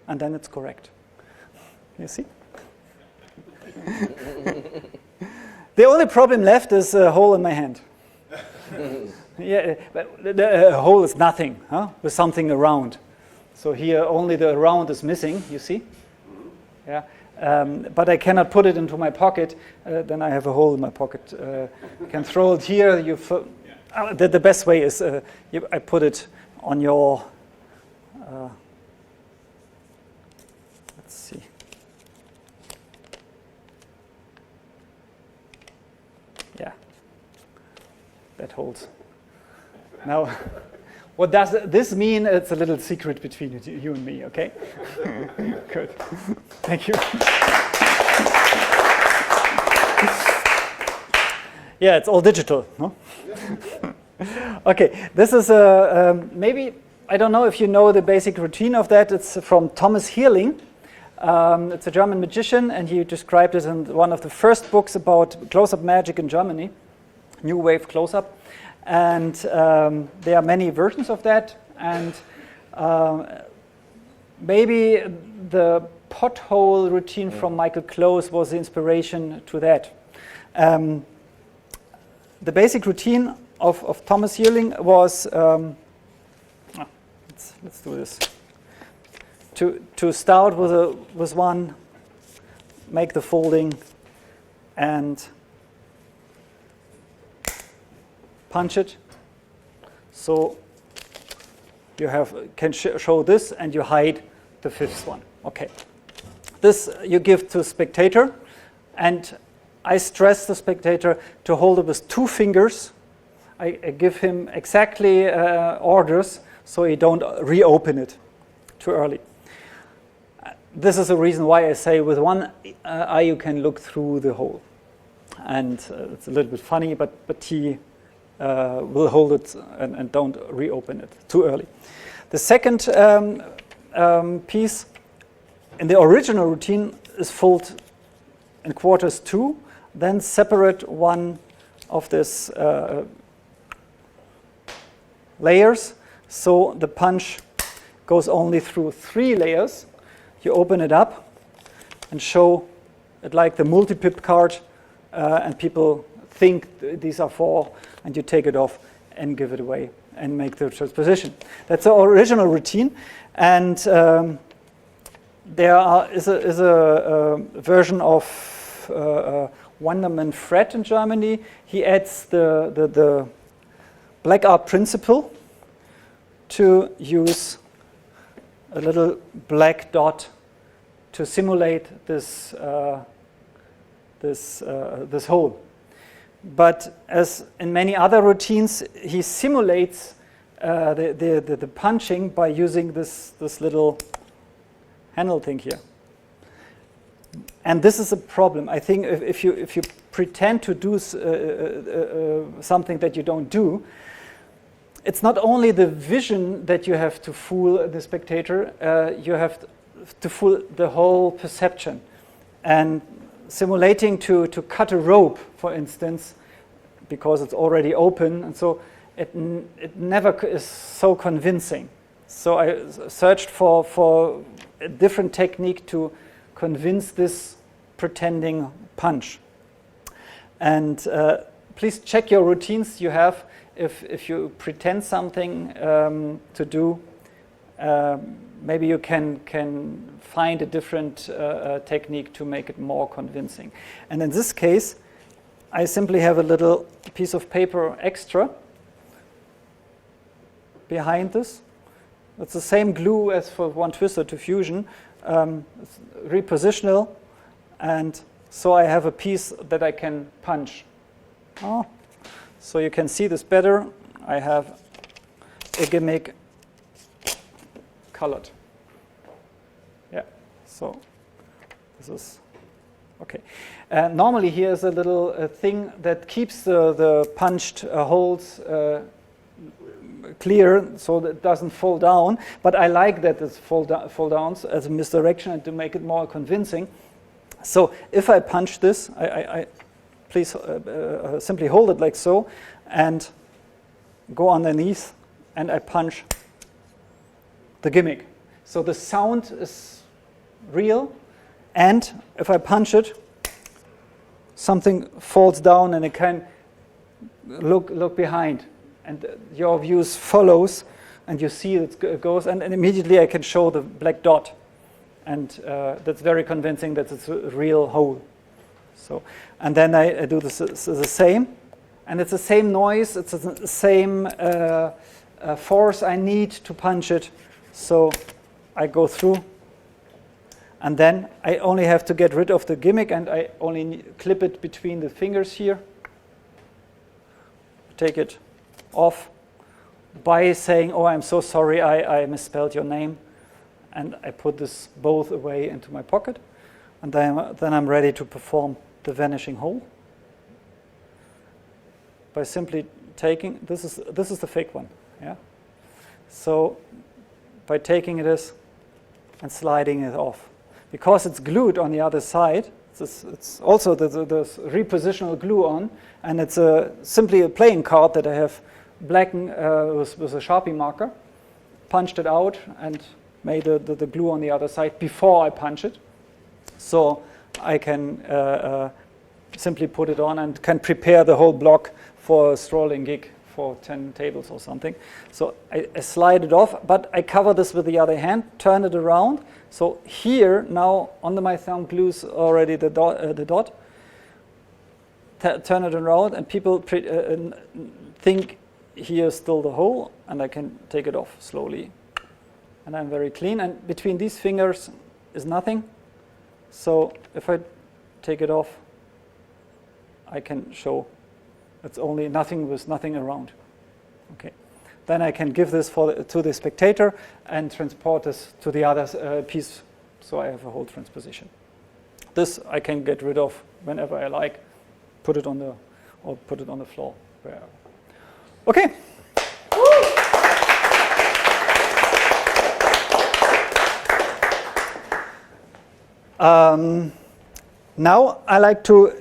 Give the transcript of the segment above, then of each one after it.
and then it's correct. You see? The only problem left is a hole in my hand. Yeah, but the hole is nothing, huh? With something around. So here only the around is missing, you see? Yeah. But I cannot put it into my pocket, then I have a hole in my pocket. You can throw it here. The best way is I put it on your, let's see. Yeah, that holds. Now, what does this mean? It's a little secret between you and me, okay? Good. Thank you. Yeah, it's all digital, no? Okay, this is maybe, I don't know if you know the basic routine of that. It's from Thomas Heerling. It's a German magician, and he described it in one of the first books about close-up magic in Germany, New Wave Close-Up. And there are many versions of that, and maybe the pothole routine from Michael Close was the inspiration to that. The basic routine of Thomas Heerling was, let's do this, to start with one, make the folding, and punch it. So you can show this, and you hide the fifth one. Okay. This you give to spectator, and I stress the spectator to hold it with 2 fingers. I give him exactly orders so he don't reopen it too early. This is the reason why I say with one eye you can look through the hole. And it's a little bit funny, but he will hold it and don't reopen it too early. The second piece in the original routine is fold in quarters 2, then separate one of these layers, so the punch goes only through 3 layers. You open it up and show it like the multi-pip card, and people think these are 4, and you take it off and give it away and make the transposition. That's the original routine, and there is a version of Wonderman Fred in Germany. He adds the black art principle to use a little black dot to simulate this hole. But as in many other routines, he simulates the punching by using this little handle thing here. And this is a problem. I think if you pretend to do something that you don't do, it's not only the vision that you have to fool the spectator, you have to fool the whole perception. And simulating to cut a rope, for instance, because it's already open, and so it never is so convincing. So I searched for a different technique to convince this pretending punch. And please check your routines you have. If you pretend something to do, maybe you can find a different technique to make it more convincing. And in this case, I simply have a little piece of paper extra behind this. It's the same glue as for one twister to fusion. It's repositional, and so I have a piece that I can punch. Oh. So you can see this better. I have a gimmick colored. Yeah, so this is okay. Normally here is a little thing that keeps the punched holes clear so that it doesn't fall down. But I like that it's fall downs as a misdirection and to make it more convincing. So if I punch this, I please simply hold it like so and go underneath, and I punch the gimmick. So the sound is real, and if I punch it, something falls down and it can look behind, and your views follows, and you see it goes, and immediately I can show the black dot, and that's very convincing that it's a real hole. So, and then I do the same, and it's the same noise, it's the same force I need to punch it. So I go through, and then I only have to get rid of the gimmick, and I only clip it between the fingers here. Take it off by saying, oh, I'm so sorry, I misspelled your name. And I put this both away into my pocket, and then I'm ready to perform the vanishing hole by simply taking, this is the fake one, yeah? So by taking this and sliding it off. Because it's glued on the other side, it's also the repositional glue on, and it's simply a playing card that I have blackened with a Sharpie marker, punched it out, and made the glue on the other side before I punch it. So I can simply put it on and can prepare the whole block for a strolling gig for 10 tables or something. So I slide it off, but I cover this with the other hand, turn it around. So here, now, under my thumb glues already the dot. Turn it around, and people think here's still the hole, and I can take it off slowly. And I'm very clean, and between these fingers is nothing. So if I take it off, I can show it's only nothing with nothing around. Okay. Then I can give this to the spectator and transport this to the other piece, so I have a whole transposition. This I can get rid of whenever I like, put it on the floor, wherever. Okay. Now I like to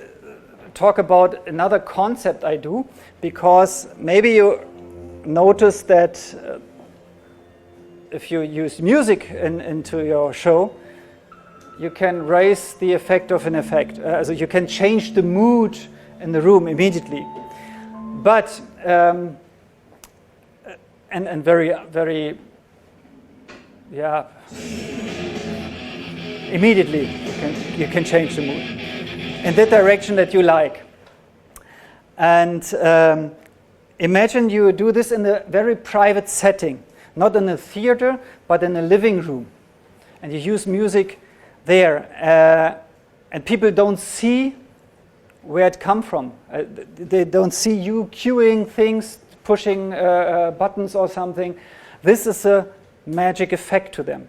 talk about another concept I do, because maybe you notice that if you use music into your show, you can raise the effect of an effect. So you can change the mood in the room immediately. But and very, very, yeah, immediately you can change the mood in the direction that you like. And imagine you do this in a very private setting, not in a theater, but in a living room. And you use music there. And people don't see where it comes from. They don't see you cueing things, pushing buttons or something. This is a magic effect to them.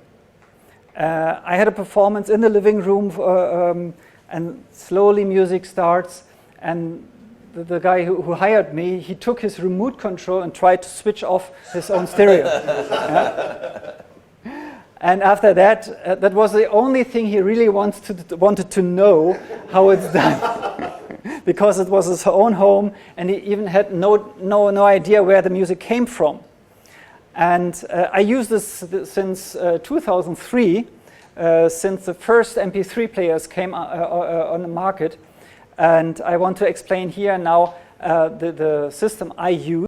I had a performance in the living room, and slowly music starts, and the guy who hired me, he took his remote control and tried to switch off his own stereo. Yeah? And after that, that was the only thing he really wanted to know how it's done. Because it was his own home, and he even had no idea where the music came from. And I use this since 2003, since the first MP3 players came on the market. And I want to explain here now the system I use.